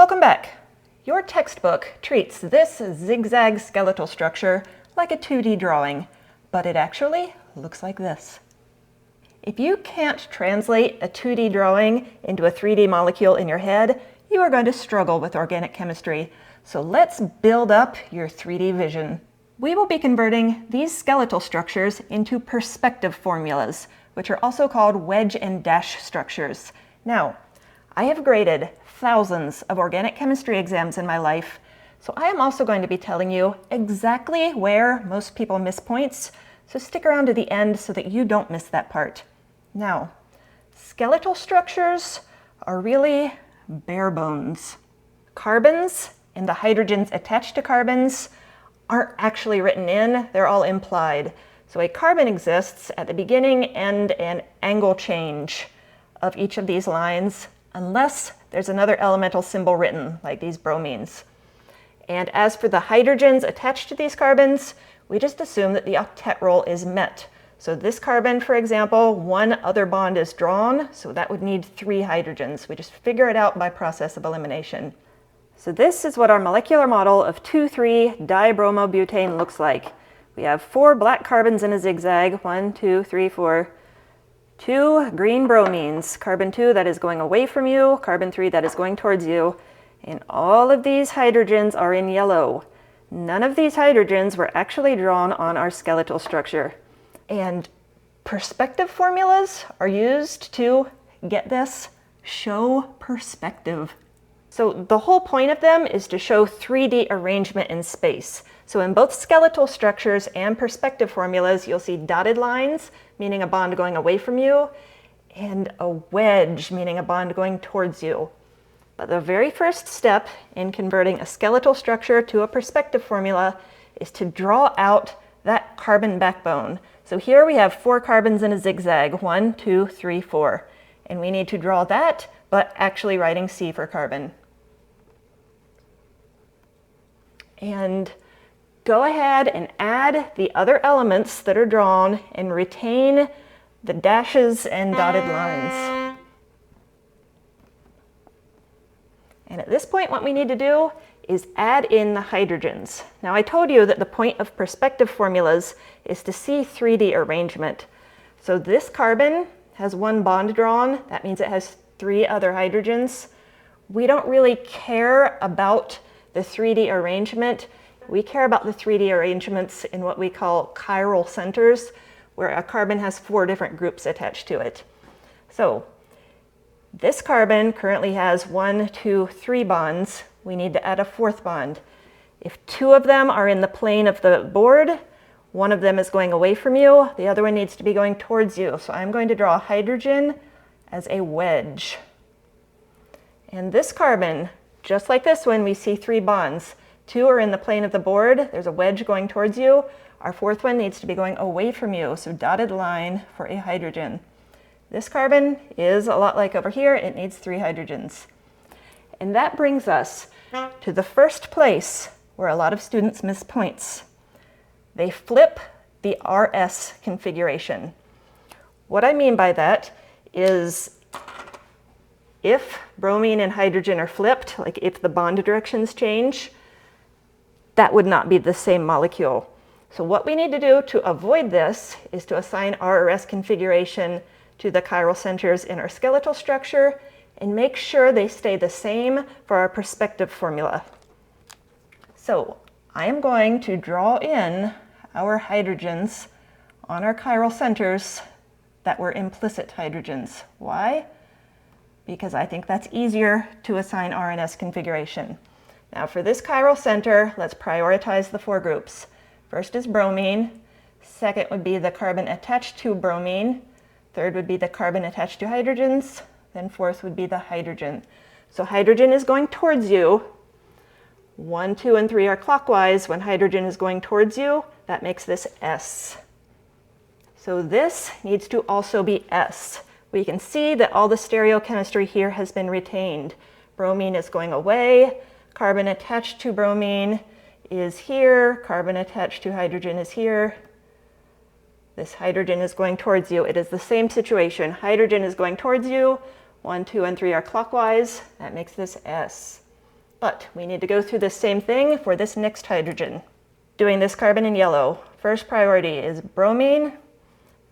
Welcome back. Your textbook treats this zigzag skeletal structure like a 2D drawing, but it actually looks like this. If you can't translate a 2D drawing into a 3D molecule in your head, you are going to struggle with organic chemistry. So let's build up your 3D vision. We will be converting these skeletal structures into perspective formulas, which are also called wedge-and-dash structures. Now, I have graded thousands of organic chemistry exams in my life, so I am also going to be telling you exactly where most people miss points, so stick around to the end so that you don't miss that part. Now, skeletal structures are really bare bones. Carbons and the hydrogens attached to carbons aren't actually written in, they're all implied. So a carbon exists at the beginning, end, and angle change of each of these lines, unless there's another elemental symbol written, like these bromines. And as for the hydrogens attached to these carbons, we just assume that the octet rule is met. So this carbon, for example, one other bond is drawn, so that would need 3 hydrogens. We just figure it out by process of elimination. So this is what our molecular model of 2,3-dibromobutane looks like. We have 4 black carbons in a zigzag, 1, 2, 3, 4. 2 green bromines, carbon 2 that is going away from you, carbon 3 that is going towards you, and all of these hydrogens are in yellow. None of these hydrogens were actually drawn on our skeletal structure. And perspective formulas are used to, get this, show perspective. So the whole point of them is to show 3D arrangement in space. So in both skeletal structures and perspective formulas, you'll see dotted lines, meaning a bond going away from you, and a wedge, meaning a bond going towards you. But the very first step in converting a skeletal structure to a perspective formula is to draw out that carbon backbone. So here we have 4 carbons in a zigzag, 1, 2, 3, 4. And we need to draw that, but actually writing C for carbon. And go ahead and add the other elements that are drawn and retain the dashes and dotted lines. And at this point, what we need to do is add in the hydrogens. Now, I told you that the point of perspective formulas is to see 3D arrangement. So this carbon has 1 bond drawn. That means it has 3 other hydrogens. We don't really care about the 3D arrangement. We care about the 3D arrangements in what we call chiral centers, where a carbon has 4 different groups attached to it. So this carbon currently has 1, 2, 3 bonds. We need to add a 4th bond. If 2 of them are in the plane of the board, 1 of them is going away from you, the other one needs to be going towards you. So I'm going to draw a hydrogen as a wedge. And this carbon, just like this one, we see 3 bonds. 2 are in the plane of the board, there's a wedge going towards you. Our 4th one needs to be going away from you, so dotted line for a hydrogen. This carbon is a lot like over here, it needs 3 hydrogens. And that brings us to the first place where a lot of students miss points. They flip the RS configuration. What I mean by that is if bromine and hydrogen are flipped, like if the bond directions change, that would not be the same molecule. So what we need to do to avoid this is to assign R or S configuration to the chiral centers in our skeletal structure and make sure they stay the same for our perspective formula. So I am going to draw in our hydrogens on our chiral centers that were implicit hydrogens. Why? Because I think that's easier to assign R and S configuration. Now for this chiral center, let's prioritize the 4 groups. First is bromine, second would be the carbon attached to bromine, third would be the carbon attached to hydrogens, then 4th would be the hydrogen. So hydrogen is going towards you. 1, 2, and 3 are clockwise. When hydrogen is going towards you, that makes this S. So this needs to also be S. We can see that all the stereochemistry here has been retained. Bromine is going away. Carbon attached to bromine is here. Carbon attached to hydrogen is here. This hydrogen is going towards you. It is the same situation. Hydrogen is going towards you. 1, 2, and 3 are clockwise. That makes this S. But we need to go through the same thing for this next hydrogen. Doing this carbon in yellow. First priority is bromine,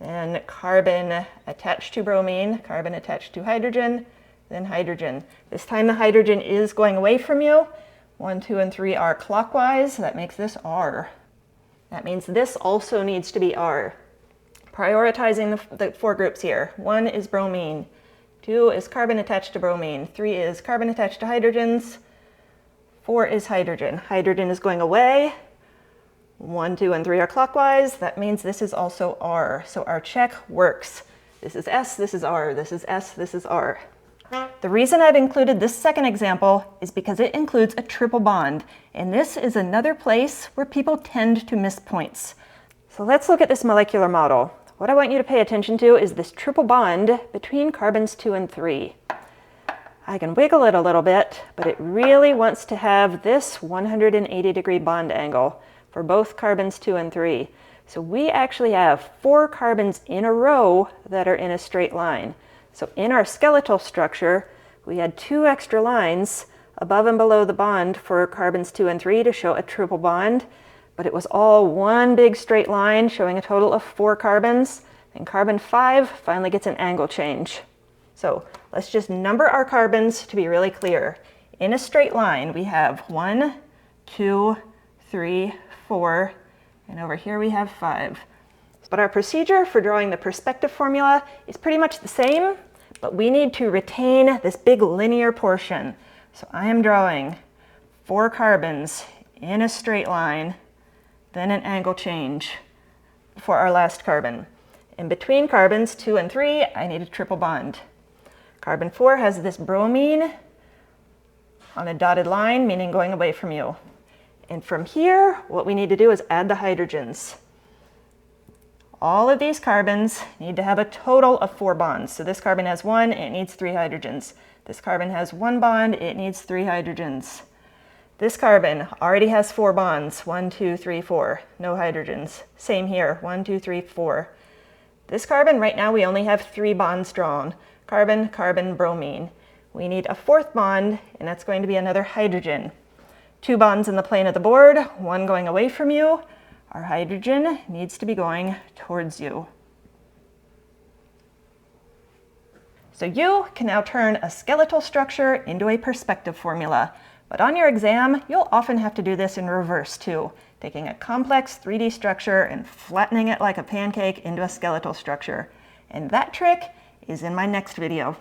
then carbon attached to bromine, carbon attached to hydrogen, then hydrogen. This time the hydrogen is going away from you. 1, 2, and 3 are clockwise. That makes this R. That means this also needs to be R. Prioritizing the 4 groups here. 1 is bromine, 2 is carbon attached to bromine, 3 is carbon attached to hydrogens, 4 is hydrogen. Hydrogen is going away. 1, 2, and 3 are clockwise. That means this is also R. So our check works. This is S, this is R, this is S, this is R. The reason I've included this second example is because it includes a triple bond, and this is another place where people tend to miss points. So let's look at this molecular model. What I want you to pay attention to is this triple bond between carbons 2 and 3. I can wiggle it a little bit, but it really wants to have this 180-degree bond angle for both carbons 2 and 3. So we actually have 4 carbons in a row that are in a straight line. So in our skeletal structure, we had 2 extra lines above and below the bond for carbons 2 and 3 to show a triple bond, but it was all one big straight line showing a total of 4 carbons, and carbon 5 finally gets an angle change. So let's just number our carbons to be really clear. In a straight line, we have 1, 2, 3, 4, and over here we have 5. But our procedure for drawing the perspective formula is pretty much the same, but we need to retain this big linear portion. So I am drawing 4 carbons in a straight line, then an angle change for our last carbon. In between carbons 2 and 3, I need a triple bond. Carbon 4 has this bromine on a dotted line, meaning going away from you. And from here, what we need to do is add the hydrogens. All of these carbons need to have a total of 4 bonds. So this carbon has 1, it needs 3 hydrogens. This carbon has 1 bond, it needs 3 hydrogens. This carbon already has 4 bonds, 1, 2, 3, 4, no hydrogens. Same here, 1, 2, 3, 4. This carbon, right now we only have 3 bonds drawn. Carbon, carbon, bromine. We need a 4th bond, and that's going to be another hydrogen. 2 bonds in the plane of the board, 1 going away from you. Our hydrogen needs to be going towards you. So you can now turn a skeletal structure into a perspective formula. But on your exam, you'll often have to do this in reverse too, taking a complex 3D structure and flattening it like a pancake into a skeletal structure. And that trick is in my next video.